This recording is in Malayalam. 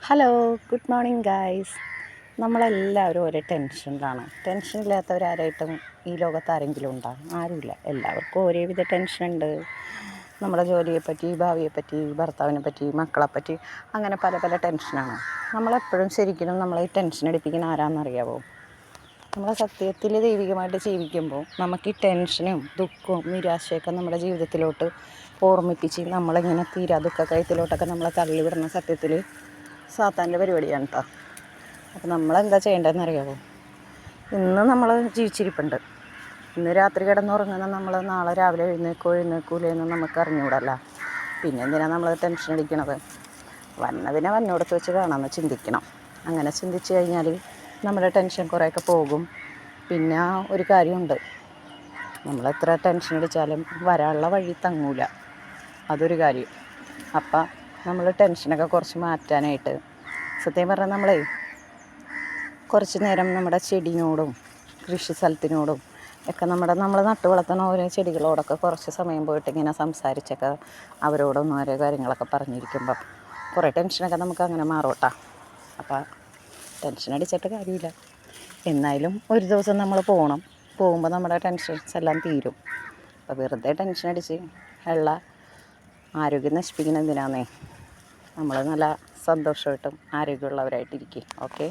Hello, good morning guys. നമ്മളെല്ലാവരും ഒരേ ടെൻഷനിലാണ്. ടെൻഷനില്ലാത്തവരാരായിട്ടും ഈ ലോകത്ത് ആരെങ്കിലും ഉണ്ടോ? ആരുമില്ല. എല്ലാവർക്കും ഒരേവിധ ടെൻഷനുണ്ട്. നമ്മുടെ ജോലിയെപ്പറ്റി, ഭാവിയെപ്പറ്റി, ഭർത്താവിനെ പറ്റി, മക്കളെപ്പറ്റി, അങ്ങനെ പല പല ടെൻഷനാണ്. നമ്മളെപ്പോഴും ശരിക്കും നമ്മളെ ഈ ടെൻഷൻ അടിപ്പിക്കുന്ന ആരാണെന്നറിയാമോ? നമ്മളെ സത്യത്തിൽ ദൈവികമായിട്ട് ജീവിക്കുമ്പോൾ നമുക്ക് ഈ ടെൻഷനും ദുഃഖവും നിരാശയൊക്കെ നമ്മുടെ ജീവിതത്തിലോട്ട് ഓർമ്മിപ്പിച്ച് നമ്മളിങ്ങനെ തീരാ ദുഃഖക്കയത്തിലോട്ടൊക്കെ നമ്മളെ തള്ളിവിടുന്ന സത്യത്തിൽ സാത്താൻ്റെ പരിപാടിയാണ് കേട്ടോ. അപ്പോൾ നമ്മളെന്താ ചെയ്യേണ്ടതെന്ന് അറിയാമോ? ഇന്ന് നമ്മൾ ജീവിച്ചിരിപ്പുണ്ട്. ഇന്ന് രാത്രി കിടന്നുറങ്ങുന്ന നമ്മൾ നാളെ രാവിലെ എഴുന്നേക്കൂലെന്ന് നമുക്ക് അറിഞ്ഞുകൂടല്ല. പിന്നെ എന്തിനാണ് നമ്മൾ ടെൻഷൻ അടിക്കണത്? വന്നതിനെ വന്നോടത്ത് വെച്ച് കാണാമെന്ന് ചിന്തിക്കണം. അങ്ങനെ ചിന്തിച്ച് കഴിഞ്ഞാൽ നമ്മുടെ ടെൻഷൻ കുറേയൊക്കെ പോകും. പിന്നെ ഒരു കാര്യമുണ്ട്, നമ്മളെത്ര ടെൻഷൻ അടിച്ചാലും വരാനുള്ള വഴി തങ്ങൂല. അതൊരു കാര്യം. അപ്പം നമ്മൾ ടെൻഷനൊക്കെ കുറച്ച് മാറ്റാനായിട്ട് സത്യം പറഞ്ഞാൽ കുറച്ച് നേരം നമ്മുടെ ചെടിയോടും കൃഷി സ്ഥലത്തിനോടും ഒക്കെ നമ്മൾ നട്ടു വളർത്തുന്ന ഓരോ ചെടികളോടൊക്കെ കുറച്ച് സമയം പോയിട്ട് ഇങ്ങനെ സംസാരിച്ചൊക്കെ അവരോടൊന്നും ഓരോ കാര്യങ്ങളൊക്കെ പറഞ്ഞിരിക്കുമ്പോൾ കുറേ ടെൻഷനൊക്കെ നമുക്ക് അങ്ങനെ മാറൂട്ടാ. അപ്പം ടെൻഷൻ അടിച്ചിട്ട് കാര്യമില്ല. എന്നാലും ഒരു ദിവസം നമ്മൾ പോകുമ്പോൾ നമ്മുടെ ടെൻഷൻസ് എല്ലാം തീരും. അപ്പോൾ വെറുതെ ടെൻഷൻ അടിച്ച് ഉള്ള ആരോഗ്യം നശിപ്പിക്കുന്ന എന്തിനാന്നേ? നമ്മൾ നല്ല സന്തോഷമായിട്ടും ആരോഗ്യമുള്ളവരായിട്ടിരിക്കും. ഓക്കെ.